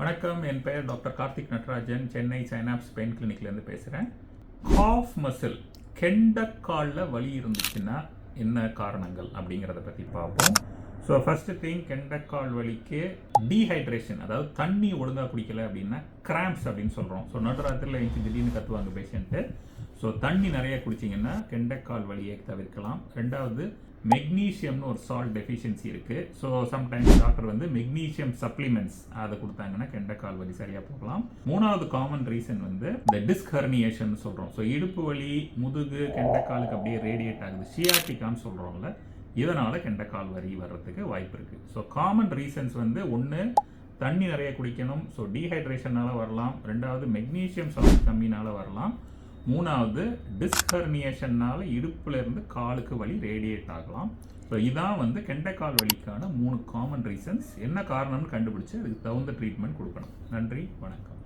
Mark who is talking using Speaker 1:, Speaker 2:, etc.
Speaker 1: வணக்கம், என் பெயர் doctor Karthik Natrajan. Chennai synapse pain கிளினிக்லேருந்து பேசுகிறேன். காஃப் மசில் கெண்டக்காலில் வலி இருந்துச்சுன்னா என்ன காரணங்கள் அப்படிங்கிறத பற்றி பார்ப்போம். ஸோ ஃபர்ஸ்ட் திங், கெண்டக்கால் வலிக்கு டீஹைட்ரேஷன், அதாவது தண்ணி ஒழுங்காக குடிக்கலை அப்படின்னா கிராம்ப்ஸ் அப்படின்னு சொல்கிறோம். ஸோ நடுராத்திரில் எழுந்து திடீர்னு கத்துவாங்க பேஷண்ட்டு. ஸோ தண்ணி நிறைய குடிச்சிங்கன்னா கெண்டக்கால் வலியை தவிர்க்கலாம். ரெண்டாவது, மெக்னீஷியம்னு ஒரு சால்ட் டெஃபிஷியன்சி இருக்குது. ஸோ சம்டைம்ஸ் டாக்டர் வந்து மெக்னீஷியம் சப்ளிமெண்ட்ஸ் அதை கொடுத்தாங்கன்னா கெண்டக்கால் வலி சரியாக போகலாம். மூணாவது காமன் ரீசன் வந்து இந்த டிஸ்க் ஹெர்னியேஷன் சொல்கிறோம். ஸோ இடுப்பு வலி, முதுகு, கெண்டக்காலுக்கு அப்படியே ரேடியேட் ஆகுது, ஷியாட்டிக்கான்னு சொல்கிறோம்ல, இதனால் கெண்டக்கால் வலி வர்றதுக்கு வாய்ப்பு இருக்குது. ஸோ காமன் ரீசன்ஸ் வந்து ஒன்று, தண்ணி நிறைய குடிக்கணும், ஸோ டீஹைட்ரேஷனால் வரலாம். ரெண்டாவது, மெக்னீஷியம் சால்ட் கம்மினால் வரலாம். மூணாவது, டிஸ்க் ஹெர்னியேஷன்னால இடுப்புல இருந்து காலுக்கு வலி ரேடியேட் ஆகலாம். ஸோ இதான் வந்து கெண்டக்கால் வலிக்கான 3 காமன் ரீசன்ஸ். என்ன காரணம்னு கண்டுபிடிச்சு அதுக்கு தகுந்த ட்ரீட்மெண்ட் கொடுக்கணும். நன்றி, வணக்கம்.